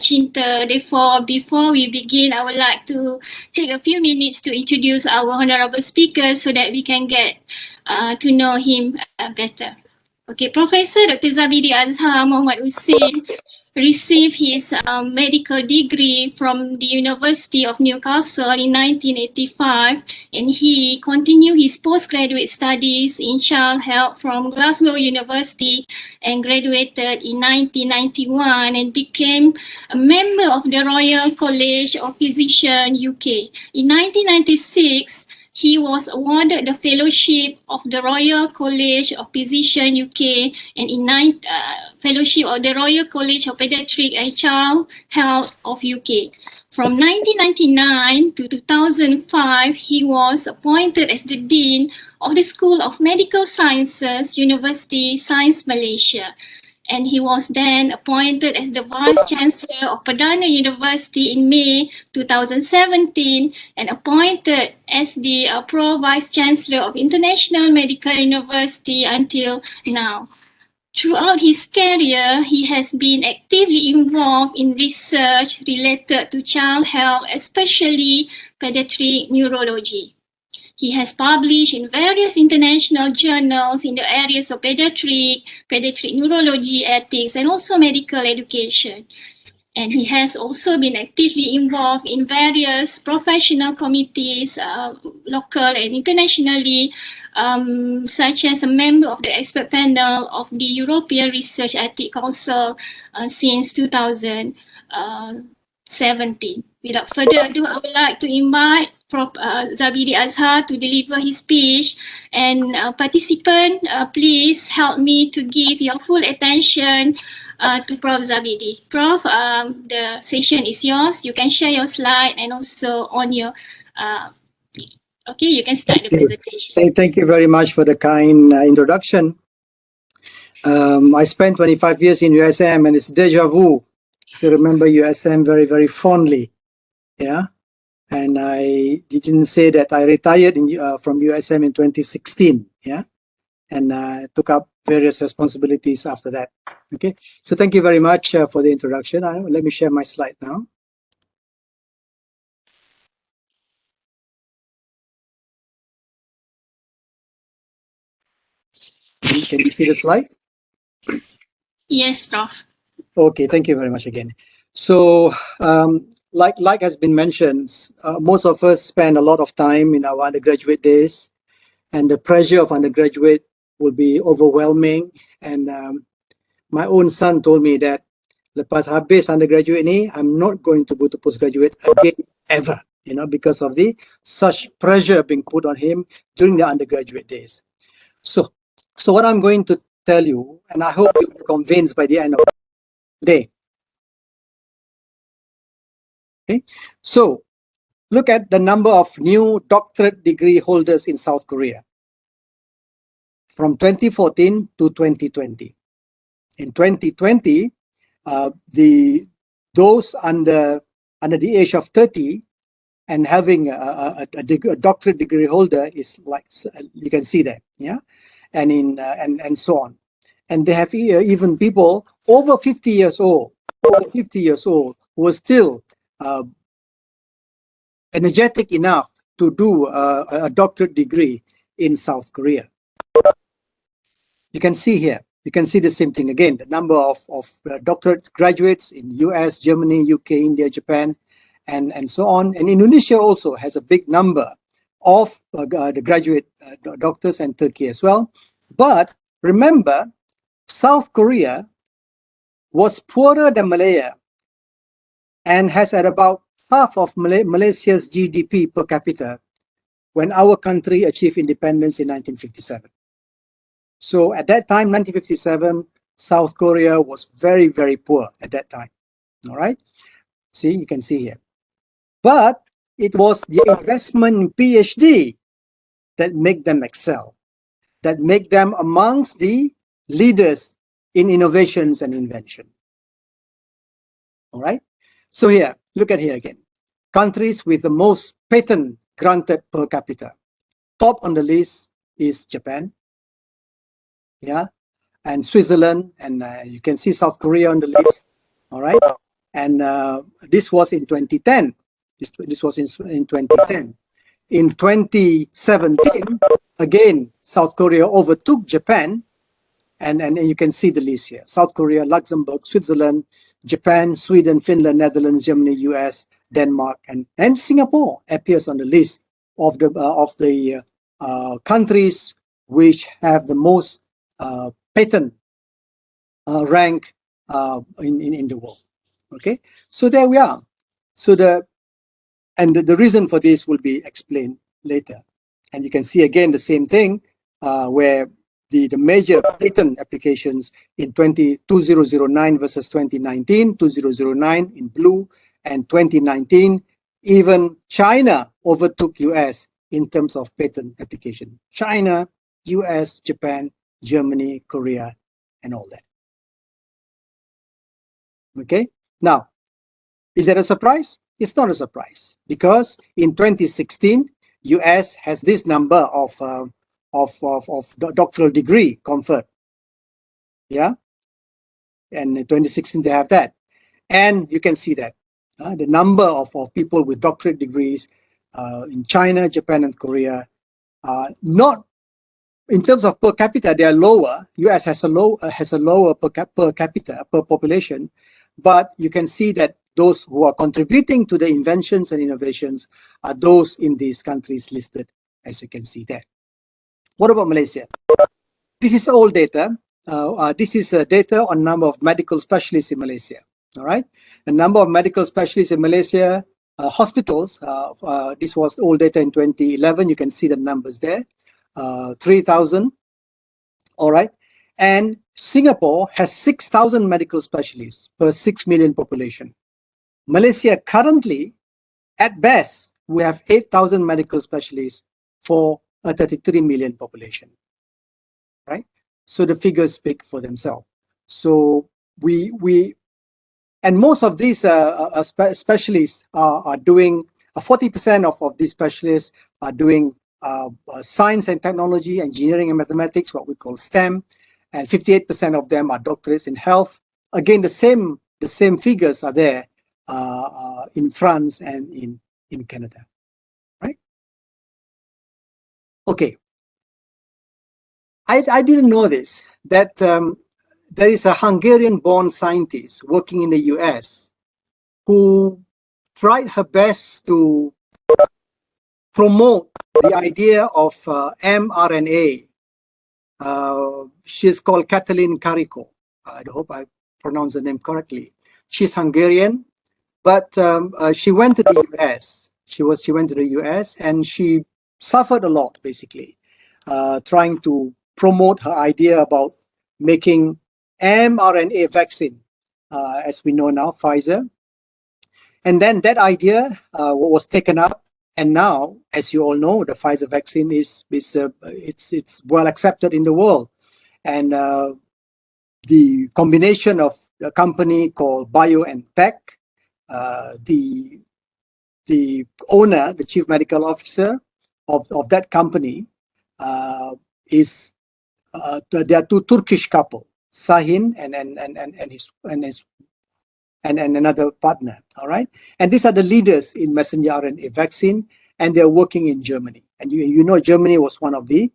cinta. Therefore, before we begin, I would like to take a few minutes to introduce our honorable speaker so that we can get to know him better. Okay, Professor Dr. Zabidi Azhar Mohd Hussin received his medical degree from the University of Newcastle in 1985, and he continued his postgraduate studies in child health from Glasgow University and graduated in 1991 and became a member of the Royal College of Physicians UK. In 1996, he was awarded the Fellowship of the Royal College of Physicians UK and in Fellowship of the Royal College of Paediatric and Child Health of UK. From 1999 to 2005, he was appointed as the Dean of the School of Medical Sciences, University Science Malaysia. And he was then appointed as the Vice Chancellor of Perdana University in May 2017 and appointed as the Pro Vice Chancellor of International Medical University until now. Throughout his career, he has been actively involved in research related to child health, especially pediatric neurology. He has published in various international journals in the areas of pediatric neurology, ethics, and also medical education. And he has also been actively involved in various professional committees, local and internationally, such as a member of the expert panel of the European Research Ethics Council since 2017. Without further ado, I would like to invite Prof. Zabidi Azhar to deliver his speech. And participant, please help me to give your full attention to Prof. Zabidi. Prof, the session is yours. You can share your slide and also on your, okay, you can start the presentation. Thank you very much for the kind introduction. I spent 25 years in USM and it's deja vu. So remember USM very, very fondly. Yeah. And I didn't say that I retired from USM in 2016. Yeah. And took up various responsibilities after that. Okay. So thank you very much for the introduction. Let me share my slide now. Can you see the slide? Yes, Prof. Okay, thank you very much again. So, like has been mentioned, most of us spend a lot of time in our undergraduate days, and the pressure of undergraduate will be overwhelming. And my own son told me that lepas habis undergraduate ni, I'm not going to go to postgraduate again ever, you know, because of the such pressure being put on him during the undergraduate days. So what I'm going to tell you, and I hope you'll be convinced by the end of the day. Okay, so look at the number of new doctorate degree holders in South Korea from 2014 to 2020. In 2020, those under the age of 30 and having a doctorate degree holder is like, you can see that, yeah, and and so on. And they have even people over 50 years old, who are still energetic enough to do a doctorate degree in South Korea. You can see here, you can see the same thing again, the number of doctorate graduates in US, Germany, UK, India, Japan, and so on. And Indonesia also has a big number of the graduate doctors, and Turkey as well. But remember, South Korea was poorer than Malaya and has at about half of Malaysia's GDP per capita when our country achieved independence in 1957. So at that time, 1957, South Korea was very, very poor at that time. All right. See, you can see here. But it was the investment in PhD that make them excel, that make them amongst the leaders in innovations and invention. All right. So here, look at here again. Countries with the most patent granted per capita. Top on the list is Japan, yeah, and Switzerland, and you can see South Korea on the list. All right. And this was in 2010. This was in 2010. In 2017, again, South Korea overtook Japan, and you can see the list here: South Korea, Luxembourg, Switzerland, Japan, Sweden, Finland, Netherlands, Germany, US, Denmark, and Singapore appears on the list of the countries which have the most patent rank in the world. Okay, so there we are. So the reason for this will be explained later. And you can see again the same thing where the major patent applications in 2009 versus 2019, 2009 in blue, and 2019, even China overtook US in terms of patent application. China, US, Japan, Germany, Korea, and all that. Okay, now, is that a surprise? It's not a surprise, because in 2016, US has this number of doctoral degree conferred. Yeah, and in 2016 they have that, and you can see that the number of people with doctorate degrees in China, Japan, and Korea are not, in terms of per capita, they are lower. US has a lower per capita, per population, but you can see that those who are contributing to the inventions and innovations are those in these countries listed, as you can see there. What about Malaysia? This is old data. This is data on number of medical specialists in Malaysia. All right, the number of medical specialists in Malaysia, hospitals. This was old data in 2011. You can see the numbers there. 3,000. All right, and Singapore has 6,000 medical specialists per 6 million population. Malaysia currently, at best, we have 8,000 medical specialists for a 33 million population, right? So the figures speak for themselves. So and most of these specialists are doing, 40% of these specialists are doing science and technology, engineering and mathematics, what we call STEM, and 58% of them are doctorates in health. Again, the same figures are there in France and in Canada, right? Okay. I didn't know this, that there is a Hungarian-born scientist working in the US who tried her best to promote the idea of mRNA. She's called Katalin Kariko. I hope I pronounced the name correctly. She's Hungarian, but she went to the US. She went to the US and she suffered a lot, basically, trying to promote her idea about making mRNA vaccine, as we know now, Pfizer. And then that idea was taken up, and now, as you all know, the Pfizer vaccine is it's well accepted in the world, and the combination of a company called BioNTech, the owner, the chief medical officer of that company, is there are two Turkish couple, Sahin and another partner. All right, and these are the leaders in messenger RNA vaccine, and they're working in Germany. And you know, Germany was one of the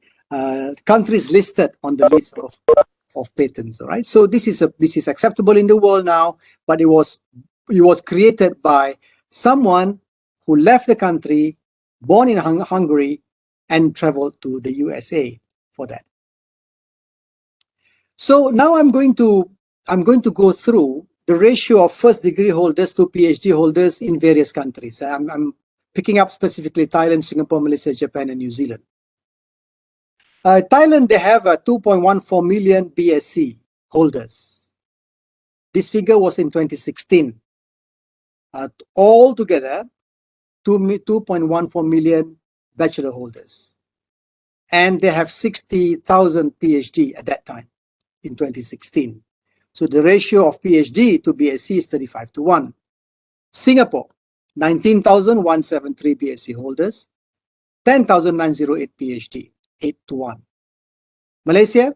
countries listed on the list of patents. All right, so this is acceptable in the world now, but it was created by someone who left the country, born in Hungary, and traveled to the USA for that. So now I'm going to go through the ratio of first degree holders to PhD holders in various countries. I'm picking up specifically Thailand, Singapore, Malaysia, Japan, and New Zealand. Thailand, they have 2.14 million BSc holders. This figure was in 2016. Altogether, 2.14 million bachelor holders. And they have 60,000 PhD at that time in 2016. So the ratio of PhD to BSc is 35:1. Singapore, 19,173 BSc holders, 10,908 PhD, 8:1. Malaysia,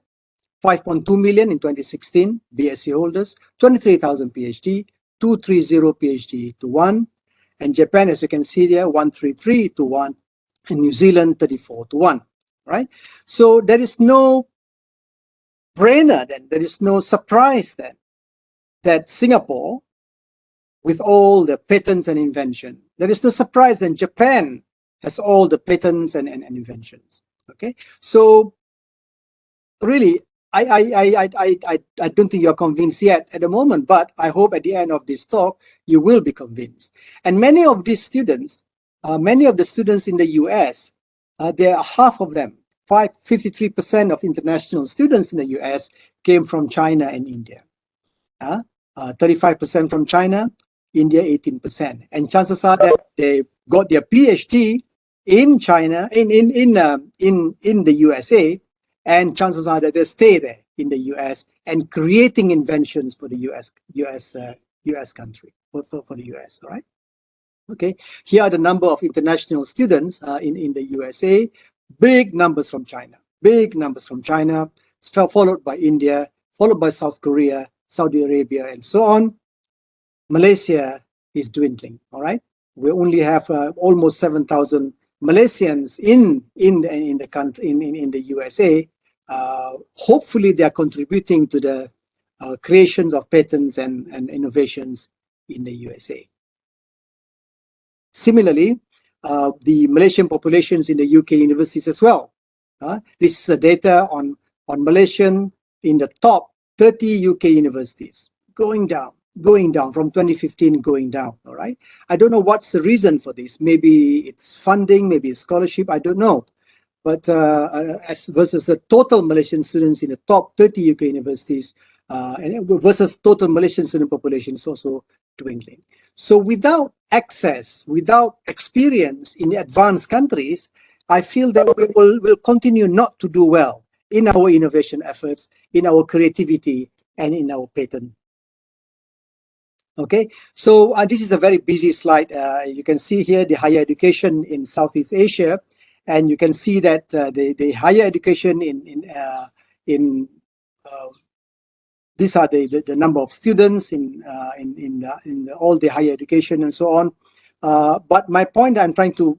5.2 million in 2016 BSc holders, 23,000 PhD, 230 PhD to 1, and Japan, as you can see there, 133 to 1, and New Zealand 34 to 1, right? So there is no brainer then, there is no surprise then that Singapore, with all the patents and invention, there is no surprise that Japan has all the patents and inventions. Okay, so really, I don't think you're convinced yet at the moment, but I hope at the end of this talk you will be convinced. And many of these students, many of the students in the US, there are half of them, 53% of international students in the US came from China and India. 35% from China, India 18%. And chances are that they got their PhD in China, in the USA, and chances are that they stay there in the US and creating inventions for the US country, for the US, all right? Okay, here are the number of international students in the USA, big numbers from China, followed by India, followed by South Korea, Saudi Arabia, and so on. Malaysia is dwindling, all right? We only have almost 7,000 Malaysians in the country, in the USA. Hopefully they are contributing to the creations of patents and innovations in the USA. Similarly, the Malaysian populations in the UK universities as well. This is the data on Malaysian in the top 30 UK universities, going down from 2015, going down, all right? I don't know what's the reason for this. Maybe it's funding, maybe it's scholarship, I don't know. But as versus the total Malaysian students in the top 30 UK universities, and versus total Malaysian student population is also dwindling. So without access, without experience in the advanced countries, I feel that we will continue not to do well in our innovation efforts, in our creativity, and in our patent. Okay, so this is a very busy slide. You can see here the higher education in Southeast Asia, and you can see that the higher education these are the number of students in all the higher education and so on. But my point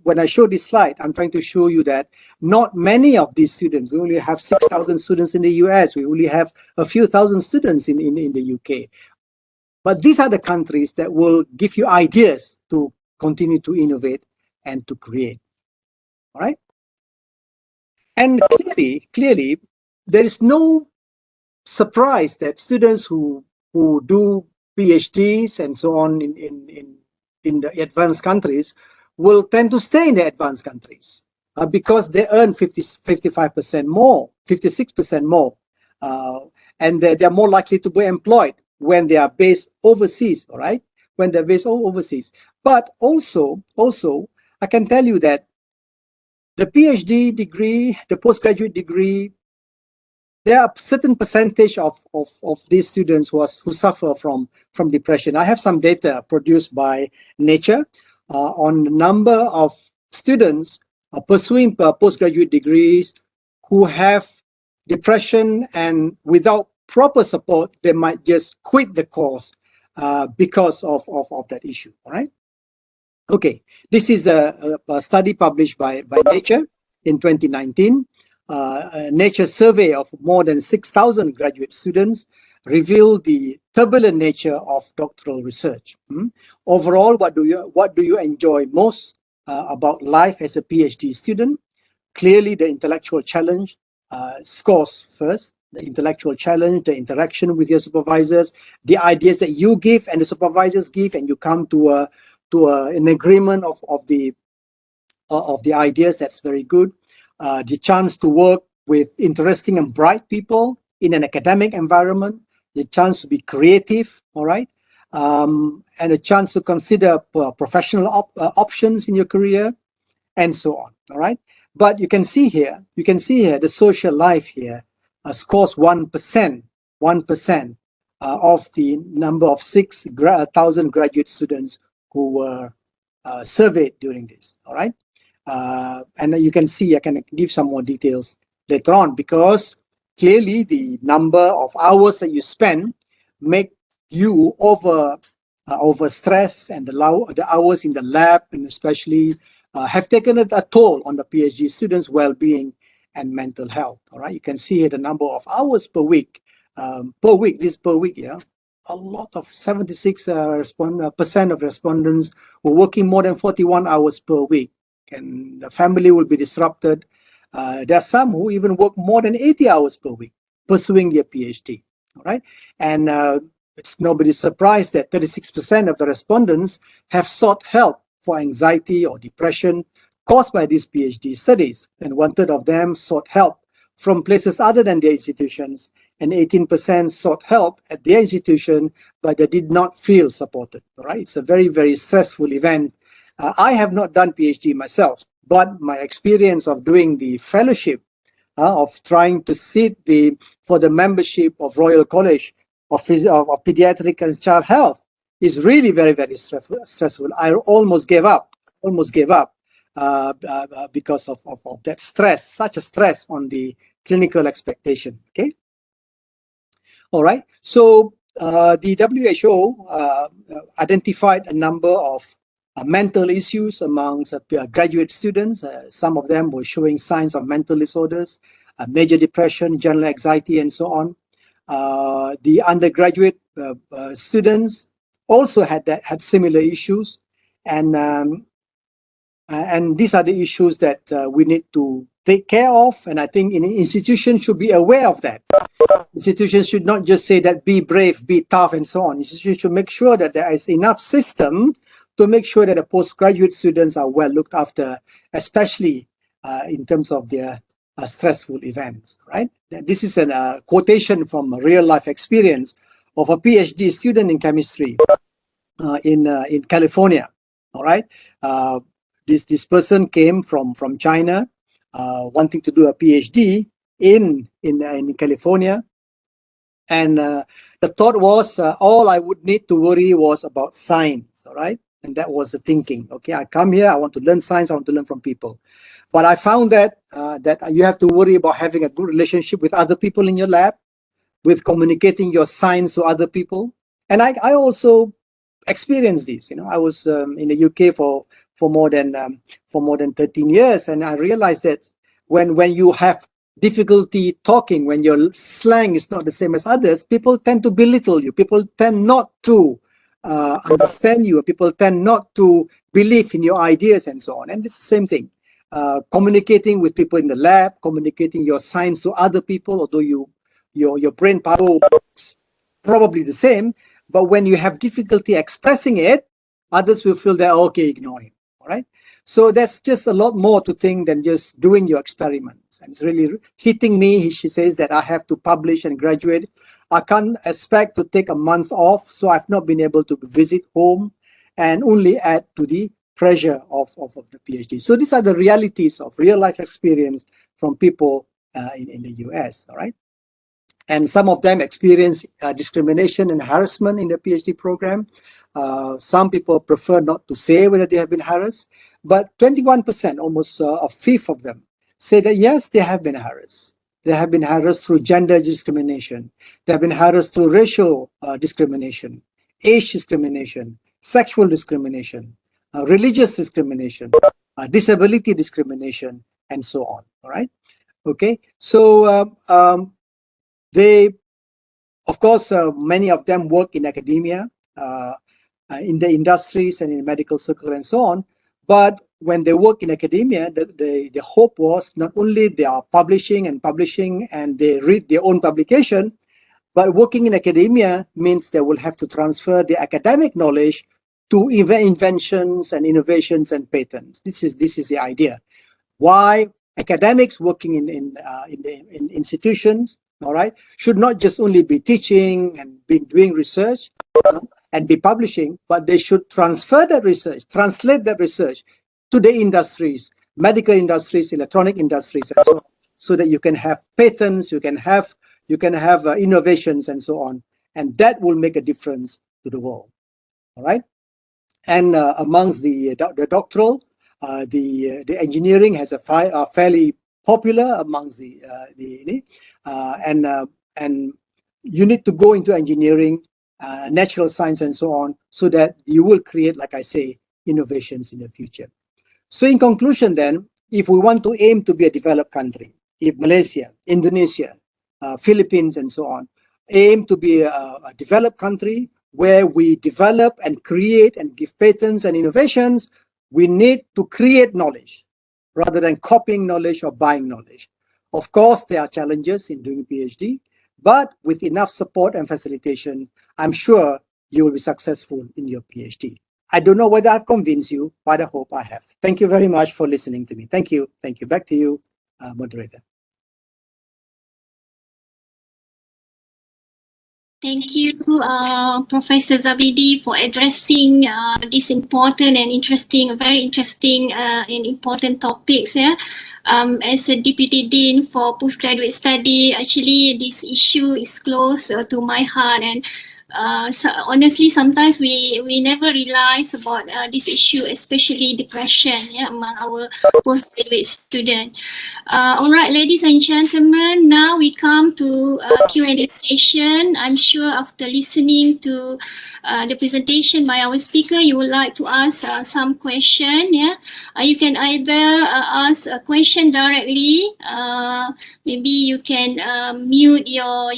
when I show this slide, I'm trying to show you that not many of these students, we only have 6,000 students in the US, we only have a few thousand students in the UK. But these are the countries that will give you ideas to continue to innovate and to create, all right? And clearly, there is no surprise that students who do PhDs and so on in the advanced countries will tend to stay in the advanced countries because they earn 55% more, 56% more, and they're more likely to be employed when they are based overseas, all right? When they're based overseas. But also, I can tell you that the PhD degree, the postgraduate degree, there are a certain percentage of these students who suffer from depression. I have some data produced by Nature on the number of students pursuing postgraduate degrees who have depression, and without proper support, they might just quit the course because of that issue, all right? Okay, this is a study published by Nature in 2019. A Nature survey of more than 6,000 graduate students revealed the turbulent nature of doctoral research. Overall, what do you enjoy most about life as a PhD student? Clearly, the intellectual challenge scores first. The intellectual challenge, the interaction with your supervisors, the ideas that you give and the supervisors give, and you come to an agreement of the ideas. That's very good. The chance to work with interesting and bright people in an academic environment, the chance to be creative, all right, and a chance to consider professional options in your career, and so on, all right. But you can see here the social life here scores 1% of the number of 6,000 graduate students who were surveyed during this, all right. And you can see, I can give some more details later on, because clearly the number of hours that you spend make you over over stress, and the hours in the lab, and especially have taken a toll on the PhD students' well-being and mental health. All right, you can see here the number of hours per week. This per week, yeah. A lot of 76% of respondents were working more than 41 hours per week, and the family will be disrupted. There are some who even work more than 80 hours per week pursuing their PhD. All right, and it's nobody's surprise that 36% of the respondents have sought help for anxiety or depression caused by these PhD studies, and 1/3 of them sought help from places other than their institutions, and 18% sought help at their institution, but they did not feel supported. Right? It's a very, very stressful event. I have not done PhD myself, but my experience of doing the fellowship, of trying to sit for the membership of Royal College of Pediatric and Child Health is really very, very stressful. I almost gave up because of that stress, such a stress on the clinical expectation. Okay. All right. So the WHO identified a number of mental issues amongst graduate students. Some of them were showing signs of mental disorders, major depression, general anxiety, and so on. The undergraduate students also had similar issues, and these are the issues that we need to take care of. And I think institutions should be aware of that. Institutions should not just say that be brave, be tough, and so on. Institutions should make sure that there is enough system to make sure that the postgraduate students are well looked after, especially in terms of their stressful events, right? This is a quotation from a real life experience of a PhD student in chemistry in California. All right, this person came from China, wanting to do a PhD in California, and the thought was all I would need to worry was about science. All right, and that was the thinking. Okay, I come here, I want to learn science, I want to learn from people. But I found that that you have to worry about having a good relationship with other people in your lab, with communicating your science to other people. And I also experienced this. I was in the UK for more than 13 years, and I realized that when you have difficulty talking, when your slang is not the same as others, people tend to belittle you. People tend not to understand you. People tend not to believe in your ideas and so on. And it's the same thing. Communicating with people in the lab, communicating your science to other people, although your brain power is probably the same, but when you have difficulty expressing it, others will feel that, okay, ignore him. All right. So that's just a lot more to think than just doing your experiments. And it's really hitting me. She says that I have to publish and graduate. I can't expect to take a month off, so I've not been able to visit home, and only add to the pressure of the PhD. So these are the realities of real life experience from people in the US. All right. And some of them experience discrimination and harassment in the PhD program. Some people prefer not to say whether they have been harassed, but 21%, almost a fifth of them, say that yes, they have been harassed. They have been harassed through gender discrimination. They have been harassed through racial discrimination, age discrimination, sexual discrimination, religious discrimination, disability discrimination, and so on. All right. Okay. So they, of course, many of them work in academia, in the industries and in medical circle and so on. But when they work in academia, the hope was not only they are publishing and they read their own publication, but working in academia means they will have to transfer the academic knowledge to inventions and innovations and patents. This is the idea. Why academics working in institutions, all right, should not just only be teaching and be doing research and be publishing, but they should transfer that research, translate that research to the industries, medical industries, electronic industries, and so on, so that you can have patents, you can have innovations and so on, and that will make a difference to the world. All right, and amongst the doctoral, the engineering has a fairly popular amongst and you need to go into engineering natural science and so on, so that you will create, like I say, innovations in the future. So in conclusion then, if we want to aim to be a developed country, if Malaysia, Indonesia, Philippines and so on, aim to be a developed country where we develop and create and give patents and innovations, we need to create knowledge rather than copying knowledge or buying knowledge. Of course, there are challenges in doing PhD, but with enough support and facilitation, I'm sure you will be successful in your PhD. I don't know whether I've convinced you, but I hope I have. Thank you very much for listening to me. Thank you. Thank you. Back to you, moderator. Thank you, Professor Zabidi, for addressing this important and interesting, very interesting and important topics. Yeah, as a Deputy Dean for Postgraduate Study, actually this issue is close to my heart, and so honestly, sometimes we never realize about this issue, especially depression, yeah, among our postgraduate students. All right, ladies and gentlemen, now we come to Q&A session. I'm sure after listening to the presentation by our speaker, you would like to ask some question. Yeah, you can either ask a question directly. Maybe you can unmute your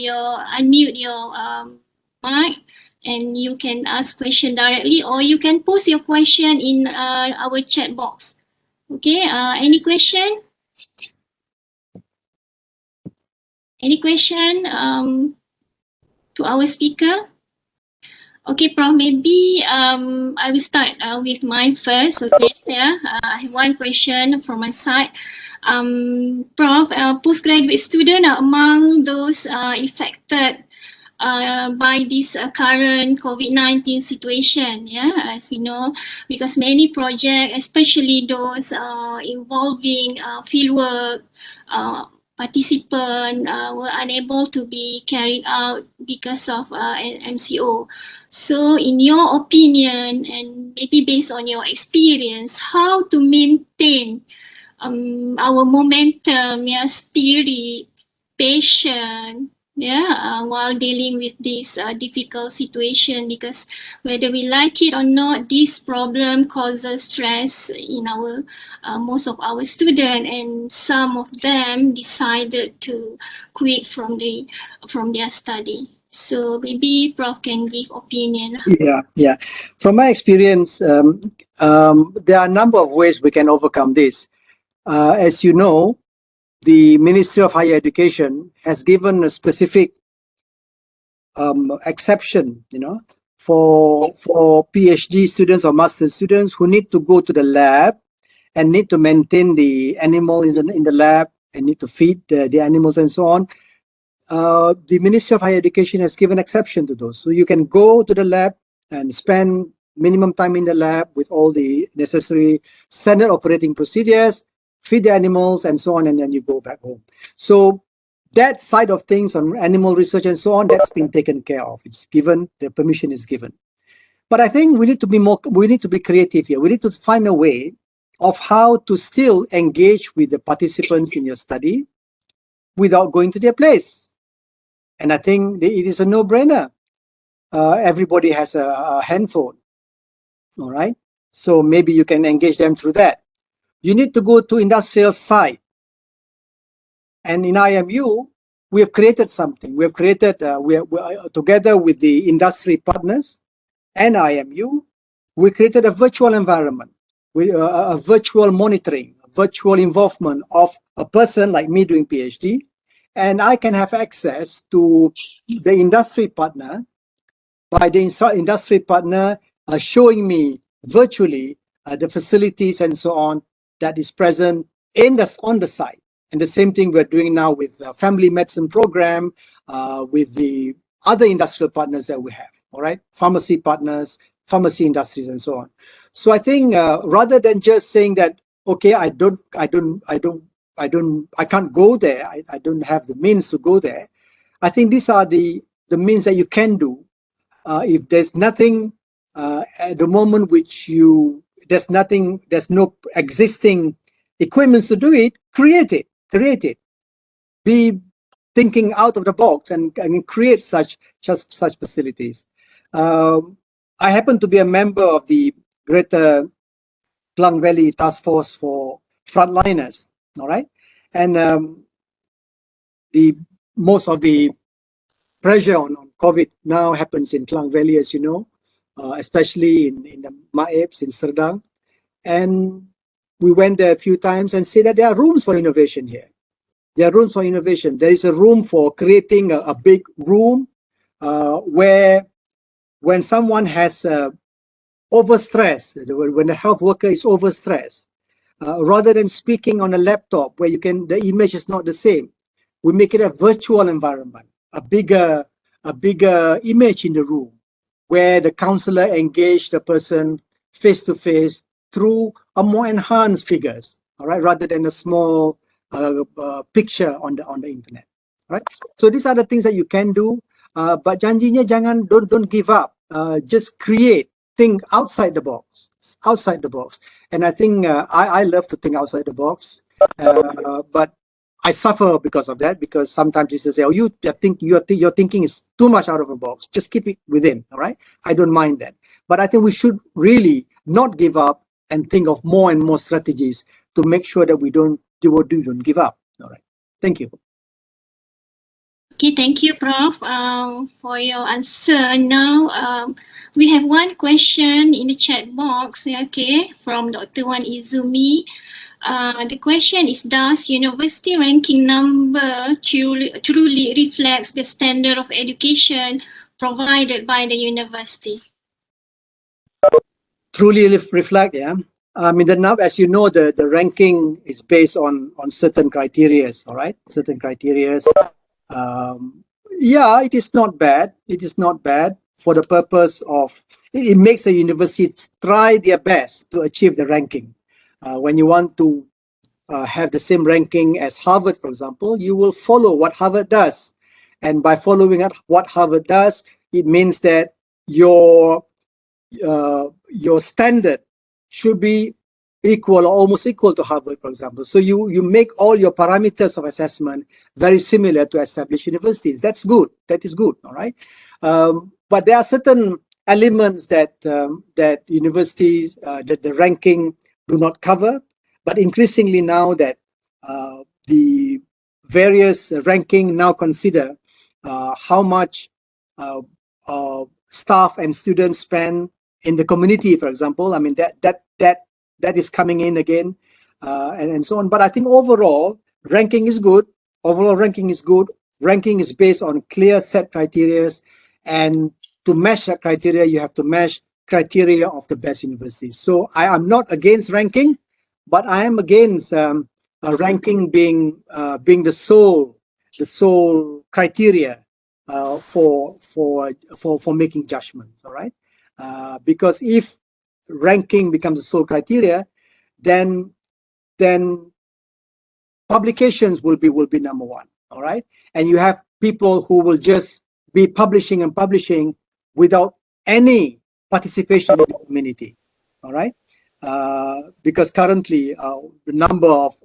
mic, and you can ask question directly, or you can post your question in our chat box. Okay. Any question? Any question to our speaker? Okay, Prof, maybe I will start with mine first. Okay, yeah, I have one question from my side. Prof, postgraduate students are among those affected by this current COVID-19 situation, yeah, as we know, because many projects, especially those involving fieldwork, participants were unable to be carried out because of MCO. So in your opinion, and maybe based on your experience, how to maintain our momentum, yeah, spirit, patience, yeah, while dealing with this difficult situation, because whether we like it or not, this problem causes stress in our most of our students, and some of them decided to quit from their study. So maybe Prof can give opinion. Yeah. From my experience, there are a number of ways we can overcome this. As you know, the Ministry of Higher Education has given a specific exception, for PhD students or master students who need to go to the lab and need to maintain the animals in the lab and need to feed the animals and so on. The Ministry of Higher Education has given exception to those. So you can go to the lab and spend minimum time in the lab with all the necessary standard operating procedures, feed the animals and so on, and then you go back home. So that side of things on animal research and so on, that's been taken care of. It's given, the permission is given. But I think we need to be creative here. We need to find a way of how to still engage with the participants in your study without going to their place. And I think it is a no-brainer. Everybody has a handphone, all right? So maybe you can engage them through that. You need to go to industrial site. And in IMU, we have created something. We have created, together with the industry partners and IMU, we created a virtual environment, with a virtual monitoring, virtual involvement of a person like me doing PhD, and I can have access to the industry partner by the industry partner showing me virtually the facilities and so on that is present on the site. And the same thing we're doing now with the family medicine program, with the other industrial partners that we have, all right? Pharmacy partners, pharmacy industries, and so on. So I think rather than just saying that, okay, I can't go there, I don't have the means to go there, I think these are the means that you can do. If there's nothing at the moment there's no existing equipment to do it, create it. Be thinking out of the box and create such facilities. I happen to be a member of the Greater Klang Valley Task Force for Frontliners, all right? And the most of the pressure on COVID now happens in Klang Valley, as you know, especially in the Maebs in Serdang. And we went there a few times and see that there are rooms for innovation here. There are rooms for innovation. There is a room for creating a big room where when someone has overstress, when the health worker is overstressed, rather than speaking on a laptop where the image is not the same, we make it a virtual environment, a bigger image in the room where the counselor engage the person face to face through a more enhanced figures, all right, rather than a small picture on the internet, right? So these are the things that you can do, but janjinya jangan, don't give up. Just think outside the box, and I think I love to think outside the box, but I suffer because of that, because sometimes people say, oh, your thinking is too much out of the box, just keep it within, all right? I don't mind that, but I think we should really not give up and think of more and more strategies to make sure that we don't give up, all right? Thank you. Okay, thank you, Prof, for your answer. Now, we have one question in the chat box, okay, from Dr. Wan Izumi. The question is, does university ranking number truly reflects the standard of education provided by the university? Truly reflect, yeah. I mean, as you know, the ranking is based on certain criteria, all right? Certain criteria. Yeah, it is not bad. It is not bad for the purpose of, it makes the universities try their best to achieve the ranking. When you want to have the same ranking as Harvard, for example, you will follow what Harvard does. And by following what Harvard does, it means that your standard should be equal or almost equal to Harvard, for example. So you make all your parameters of assessment very similar to established universities. That's good. That is good, all right? But there are certain elements that universities, that the ranking do not cover. But increasingly now that the various ranking now consider how much staff and students spend in the community, for example. I mean, that is coming in again, and so on. But I think overall ranking is good. Overall ranking is good. Ranking is based on clear set criteria, and to match that criteria, you have to match criteria of the best universities. So I am not against ranking, but I am against ranking being the sole criteria for making judgments. All right, because if ranking becomes the sole criteria, then publications will be number one. All right, and you have people who will just be publishing and publishing without any participation in the community. All right, because currently the number of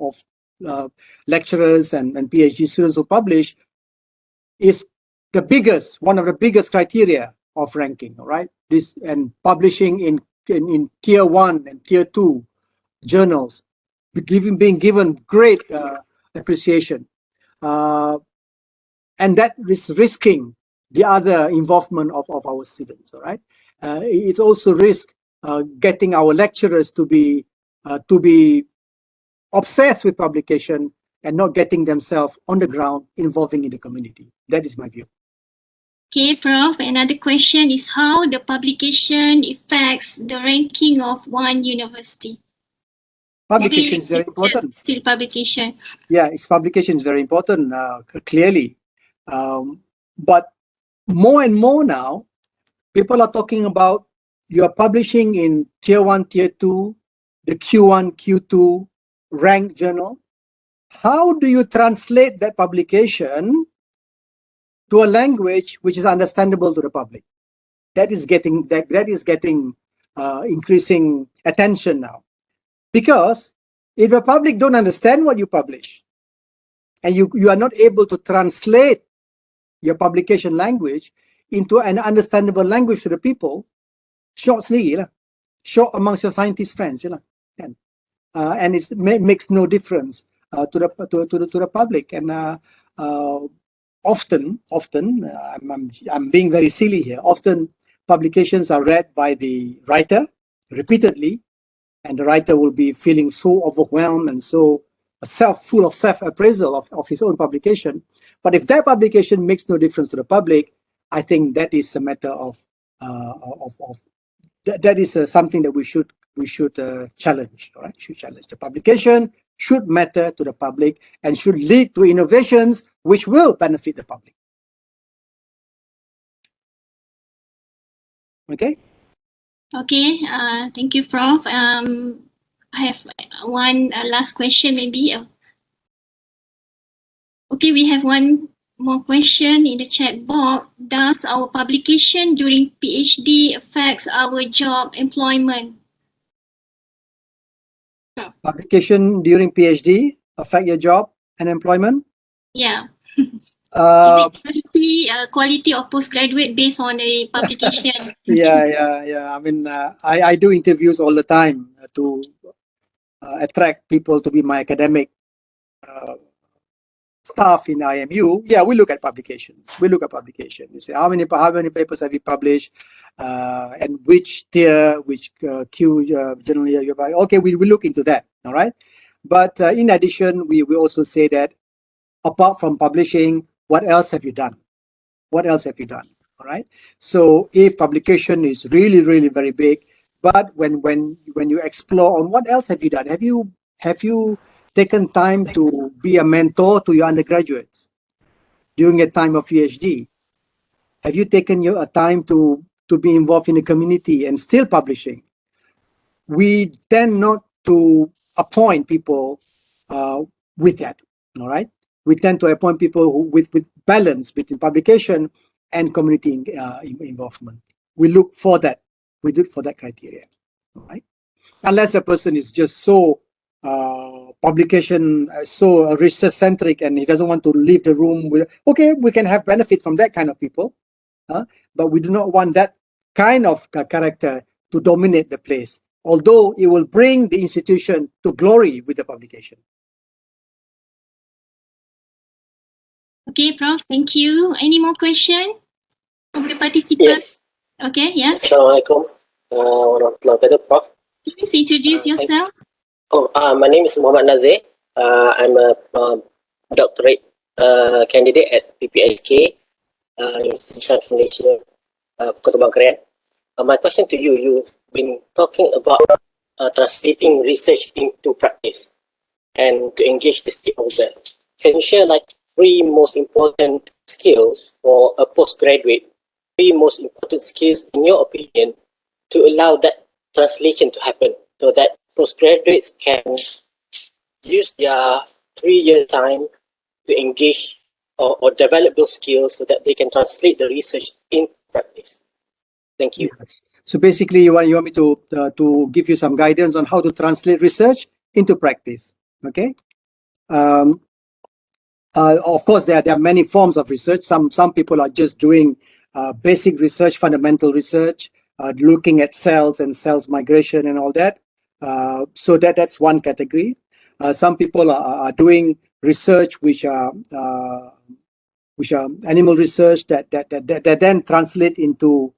lecturers and PhD students who publish is one of the biggest criteria of ranking. All right, this and publishing in tier 1 and tier 2 journals being given great appreciation, and that is risking the other involvement of our students. All right, it also risks getting our lecturers to be obsessed with publication and not getting themselves on the ground involving in the community. That is my view. Okay, Prof. Another question is how the publication affects the ranking of one university. Publication is very important. Still publication. Yeah, publication is very important, clearly. But more and more now, people are talking about you are publishing in tier 1, tier 2, the Q1, Q2 ranked journal. How do you translate that publication to a language which is understandable to the public? That is getting increasing attention now, because if the public don't understand what you publish, and you are not able to translate your publication language, into an understandable language to the people, short amongst your scientist friends, and it makes no difference to the public. And often, I'm being very silly here. Often, publications are read by the writer repeatedly, and the writer will be feeling so overwhelmed and so full of self-appraisal of his own publication. But if that publication makes no difference to the public, I think that is a matter of that is something that we should challenge. All right, should challenge. The publication should matter to the public and should lead to innovations which will benefit the public. Okay. Okay, thank you, Prof. I have one last question, maybe. Okay, we have one more question in the chat box. Does our publication during PhD affects our job employment? Publication during PhD affect your job and employment? Yeah. Is it quality of postgraduate based on the publication? Yeah. I mean, I do interviews all the time to attract people to be my academic staff in IMU. Yeah, we look at publications. You say how many papers have you published, and which tier, which queue generally you're buying. Okay, we look into that. All right, but in addition, we also say that apart from publishing, what else have you done? What else have you done? All right. So if publication is really very big, but when you explore on what else have you done, have you taken time to be a mentor to your undergraduates during a time of PhD? Have you taken your time to be involved in the community and still publishing? We tend not to appoint people with that. All right. We tend to appoint people with balance between publication and community involvement. We look for that. We look for that criteria. All right. Unless a person is just so publication, so research centric, and he doesn't want to leave the room with. Okay, we can have benefit from that kind of people, but we do not want that kind of character to dominate the place. Although it will bring the institution to glory with the publication. Okay, Prof. Thank you. Any more questions from the participants? Yes. Okay, yeah. Assalamualaikum. Warahmatullahi wabarakatuh, Prof. Please introduce yourself. My name is Mohd Nazir. I'm a doctorate candidate at PPSK, University of Malaysia, Kota Bangkalan. My question to you, you've been talking about translating research into practice and to engage the stakeholder. Can you share like 3 most important skills for a postgraduate, 3 most important skills in your opinion to allow that translation to happen so that postgraduates can use their 3-year time to engage or develop those skills so that they can translate the research into practice? Thank you. Yes. So basically, you want me to give you some guidance on how to translate research into practice. Okay. Of course, there are many forms of research. Some people are just doing basic research, fundamental research, looking at cells and cells migration and all that. So that's one category. Some people are doing research which are animal research that then translate into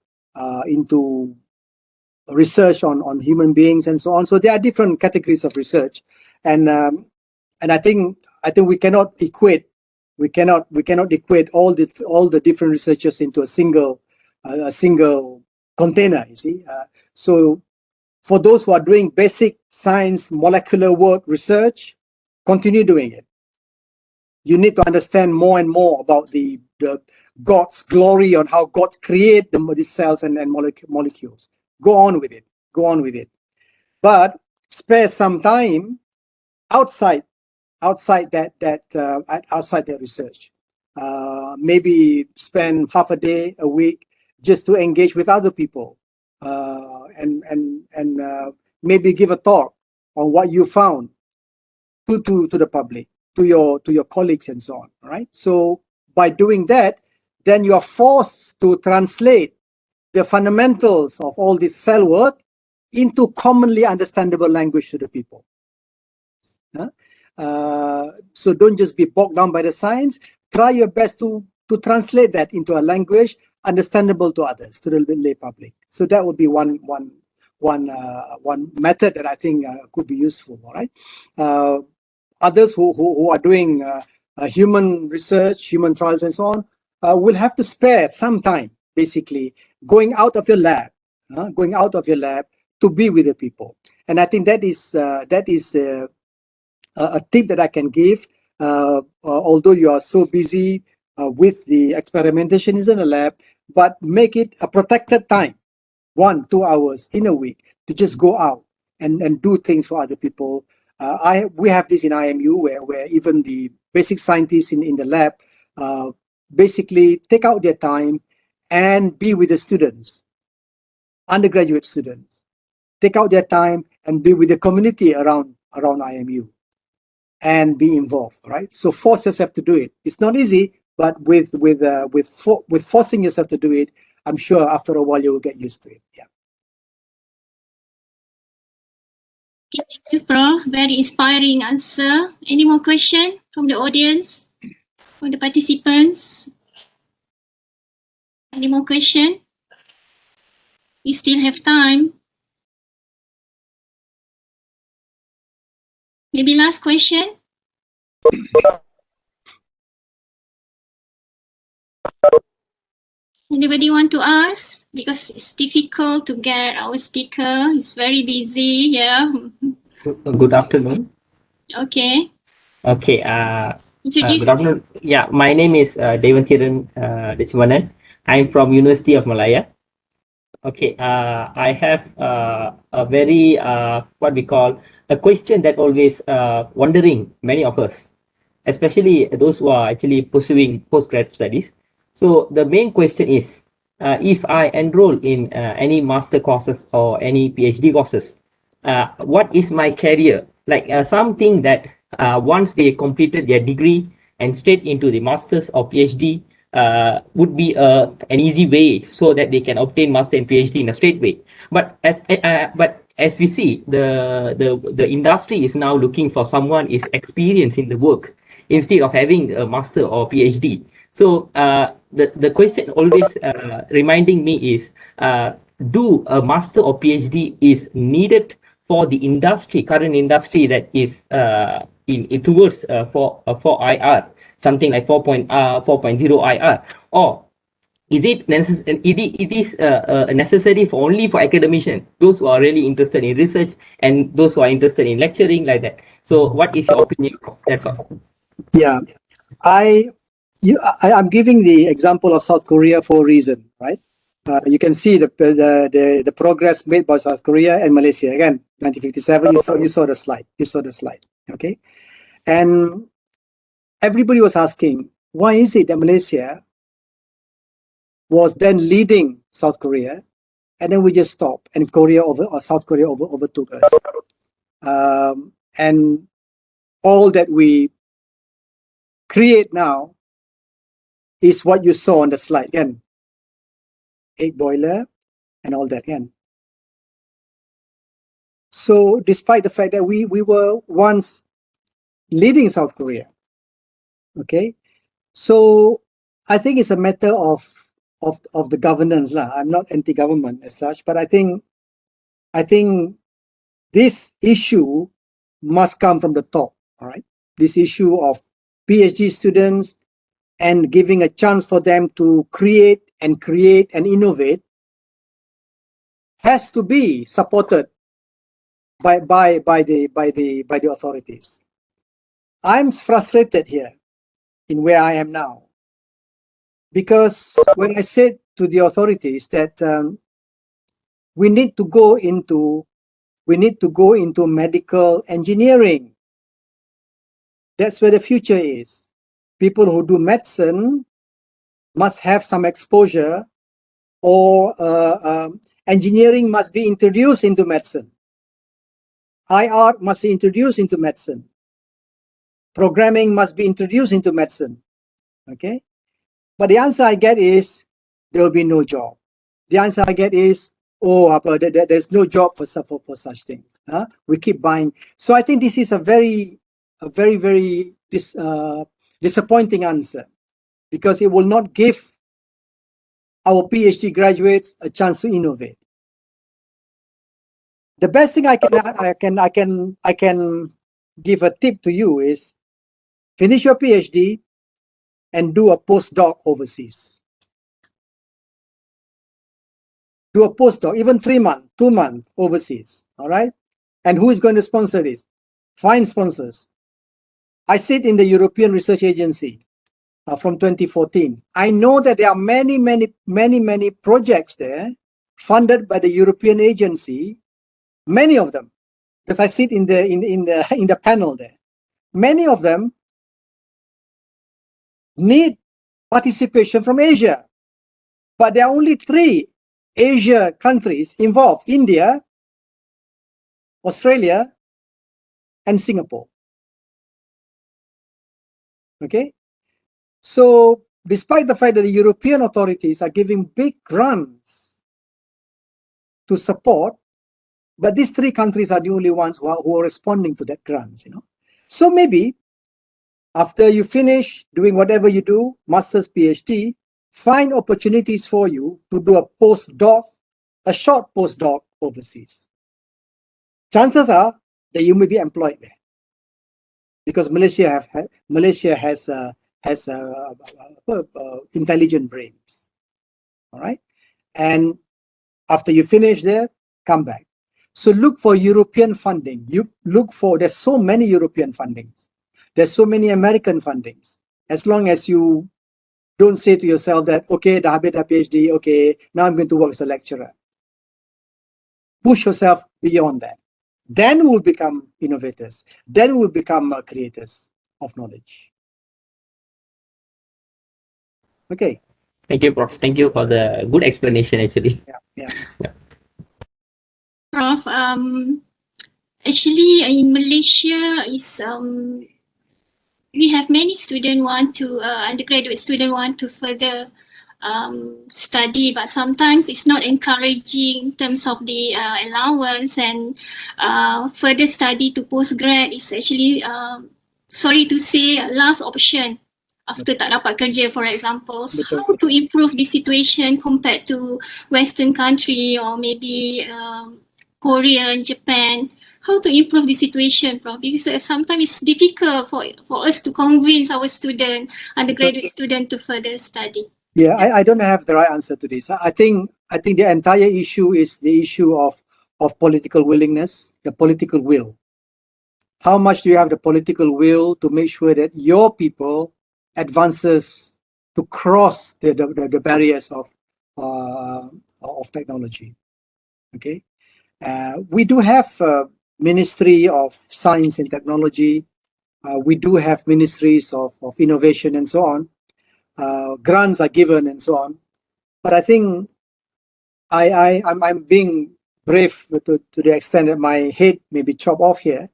research on human beings and so on. So there are different categories of research, and I think we cannot equate all the different researchers into a single container. You see, so for those who are doing basic science, molecular work research, continue doing it. You need to understand more and more about the God's glory on how God create the cells and molecules. Go on with it. But spare some time outside that research. Maybe spend half a day, a week, just to engage with other people, and maybe give a talk on what you found to the public, to your colleagues and so on. Right. So by doing that, then you are forced to translate the fundamentals of all this cell work into commonly understandable language to the people. So don't just be bogged down by the science. Try your best to translate that into a language understandable to others, to the lay public. So that would be one method that I think could be useful. All right. Others who are doing human research, human trials, and so on, will have to spare some time, basically going out of your lab, to be with the people. And I think that is a tip that I can give. Although you are so busy with the experimentation in the lab, but make it a protected time, 1-2 hours in a week, to just go out and do things for other people. We have this in IMU where even the basic scientists in the lab basically take out their time and be with the students, undergraduate students, take out their time and be with the community around IMU and be involved, right? So force yourself to do it. It's not easy, but with forcing yourself to do it, I'm sure after a while you will get used to it. Yeah. Thank you, Prof. Very inspiring answer. Any more question from the audience, from the participants? Any more question? We still have time. Maybe last question. Anybody want to ask? Because it's difficult to get our speaker. He's very busy. Yeah. Good afternoon. Okay. Okay. Introduce Good afternoon. Yeah, my name is Devantiran Desivanan. I'm from University of Malaya. Okay. I have a very what we call a question that always wondering many of us, especially those who are actually pursuing postgrad studies. So the main question is, if I enroll in any master courses or any PhD courses, what is my career? Like something that once they completed their degree and straight into the masters or PhD would be an easy way so that they can obtain master and PhD in a straight way. But as we see, the industry is now looking for someone is experienced in the work instead of having a master or PhD. So the question always reminding me is, do a master or PhD is needed for the industry, current industry that is in towards for IR, something like 4.0 IR, or is it necessary? It is necessary for only for academicians, those who are really interested in research and those who are interested in lecturing, like that. So, what is your opinion? That's all. Yeah, I'm giving the example of South Korea for a reason, right? You can see the progress made by South Korea and Malaysia. Again, 1957. You saw the slide. Okay, and everybody was asking, why is it that Malaysia was then leading South Korea, and then we just stopped, and South Korea overtook us, and all that we create now is what you saw on the slide again. Egg boiler and all that again. So despite the fact that we were once leading South Korea, okay, so I think it's a matter of the governance lah. I'm not anti-government as such, but I think this issue must come from the top. All right, this issue of PhD students and giving a chance for them to create and innovate has to be supported by the authorities. I'm frustrated here in where I am now, because when I said to the authorities that we need to go into medical engineering, that's where the future is. People who do medicine must have some exposure, or engineering must be introduced into medicine. IR must be introduced into medicine. Programming must be introduced into medicine. Okay, But the answer I get is there will be no job. The answer I get is, oh, there's no job for such things. We keep buying. So I think this is a very disappointing answer, because it will not give our PhD graduates a chance to innovate. The best thing I can give a tip to you is finish your PhD and do a postdoc overseas. Do a postdoc, even 3 months, 2 months overseas. All right. And who is going to sponsor this? Find sponsors. I sit in the European Research Agency from 2014. I know that there are many projects there funded by the European agency. Many of them, because I sit in the panel there. Many of them need participation from Asia, but there are only 3 Asia countries involved: India, Australia, and Singapore. Okay, so despite the fact that the European authorities are giving big grants to support, but these 3 countries are the only ones who are responding to that grants, So maybe after you finish doing whatever you do, master's, PhD, find opportunities for you to do a postdoc, a short postdoc overseas. Chances are that you may be employed there, because Malaysia has intelligent brains. All right, and after you finish there, come back. So look for European funding. There's so many European fundings. There's so many American fundings. As long as you don't say to yourself that, okay, dah habis dah PhD, okay, now I'm going to work as a lecturer. Push yourself beyond that. Then we'll become innovators. Then we'll become creators of knowledge. Okay. Thank you, Prof. Thank you for the good explanation, actually. Yeah. Prof, actually in Malaysia we have many students undergraduate students want to further study, but sometimes it's not encouraging in terms of the allowance, and further study to postgrad is actually, sorry to say, last option after tak dapat kerja, for example. So how to improve the situation compared to Western country, or maybe Korea and Japan? How to improve the situation, Prof? Because sometimes it's difficult for us to convince our undergraduate student to further study. Yeah, I don't have the right answer to this. I think the entire issue is the issue of political willingness, the political will. How much do you have the political will to make sure that your people advances to cross the barriers of technology? Okay, we do have Ministry of Science and Technology. We do have ministries of innovation and so on. Grants are given and so on, but I think I'm being brave to the extent that my head may be chopped off here.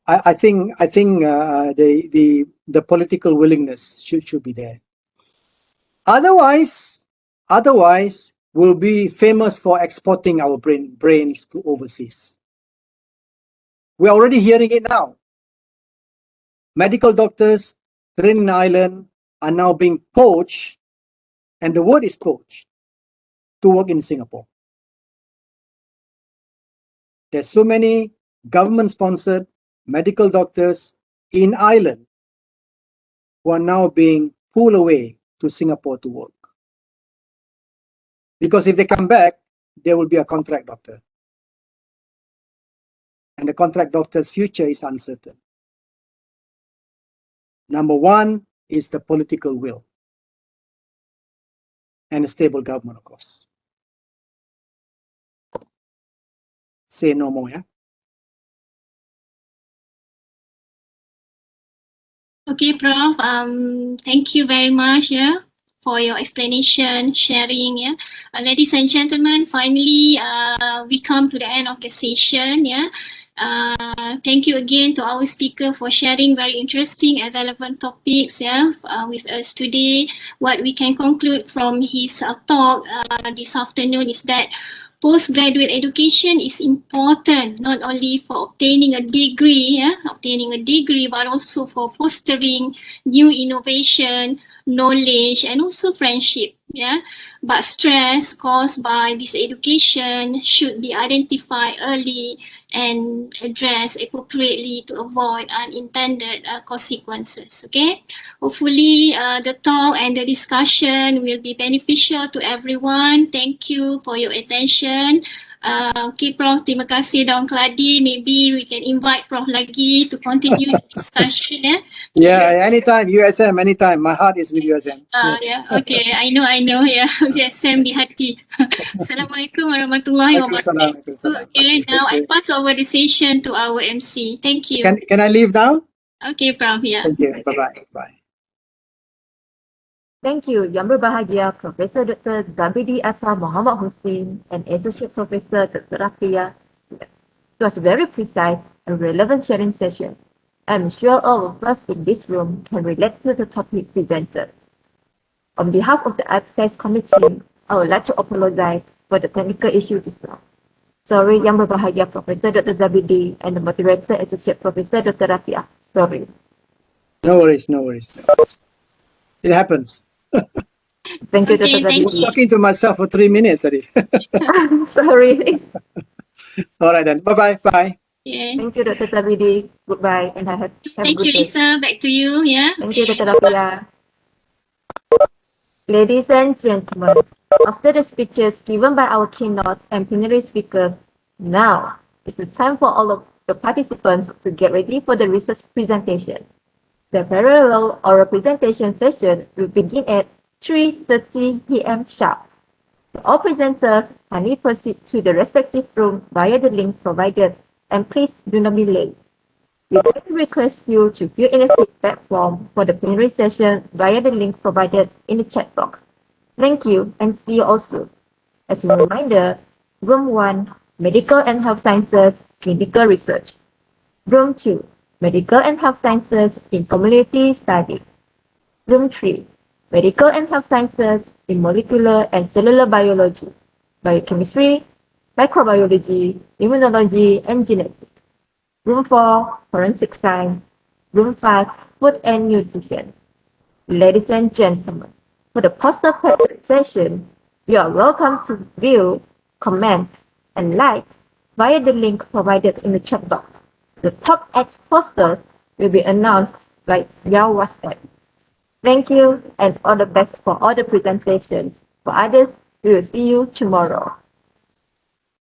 I think the political willingness should be there. Otherwise, we'll be famous for exporting our brains to overseas. We're already hearing it now. Medical doctors trained in Ireland are now being poached, and the word is poached, to work in Singapore. There's so many government-sponsored medical doctors in Ireland who are now being pulled away to Singapore to work. Because if they come back, there will be a contract doctor. And the contract doctor's future is uncertain. Number one is the political will. And a stable government, of course. Say no more, yeah? Okay, Prof. Thank you very much, for your explanation, sharing, ladies and gentlemen, finally, we come to the end of the session, Thank you again to our speaker for sharing very interesting and relevant topics with us today. What we can conclude from his talk this afternoon is that postgraduate education is important not only for obtaining a degree, but also for fostering new innovation, knowledge, and also friendship. But stress caused by this education should be identified early and addressed appropriately to avoid unintended consequences. Okay, hopefully the talk and the discussion will be beneficial to everyone. Thank you for your attention. Okay, Prof, terima kasih daun keladi. Maybe we can invite Prof lagi to continue the discussion. Yeah, anytime, USM, anytime. My heart is with USM. Yes. Yeah, okay, I know, yeah. USM di hati. Assalamualaikum warahmatullahi wabarakatuh. Waalaikumsalam. Okay, now I Thank you. pass over the session to our MC. Thank you. Can I leave now? Okay, Prof, yeah. Thank you. Bye-bye. Bye. Thank you, Yang Berbahagia Profesor Dr. Zabidi Azhar Muhammad Hussin and Associate Professor Dr. Rafia. It was a very precise and relevant sharing session. I'm sure all of us in this room can relate to the topic presented. On behalf of the APTES committee, I would like to apologize for the technical issue this time. Sorry, Yang Berbahagia Professor Dr. Zabidi and the moderator Associate Professor Dr. Rafia. Sorry. No worries. It happens. Thank you, Okay, Dr. thank I was Zabidi. talking to myself for 3 minutes already. Sorry. All right then. Bye-bye. Bye. Yeah. Thank you, Dr. Zabidi. Goodbye and have a Thank good you, day. Lisa. Back to you. Yeah. Thank you, Dr. Rafia. Ladies and gentlemen, after the speeches given by our keynote and plenary speakers, now it's the time for all of the participants to get ready for the research presentation. The parallel oral presentation session will begin at 3:30 p.m. sharp. All presenters kindly proceed to the respective room via the link provided, and please do not be late. We kindly request you to fill in a feedback form for the plenary session via the link provided in the chat box. Thank you and see you all soon. As a reminder, Room 1, Medical and Health Sciences, Clinical Research. Room 2, Medical and Health Sciences in Community Study. Room 3, Medical and Health Sciences in Molecular and Cellular Biology, Biochemistry, Microbiology, Immunology, and Genetics. Room 4, Forensic Science. Room 5, Food and Nutrition. Ladies and gentlemen, for the poster paper session, you are welcome to view, comment, and like via the link provided in the chat box. The top 8 posters will be announced via WhatsApp. Thank you and all the best for all the presentations. For others, we will see you tomorrow.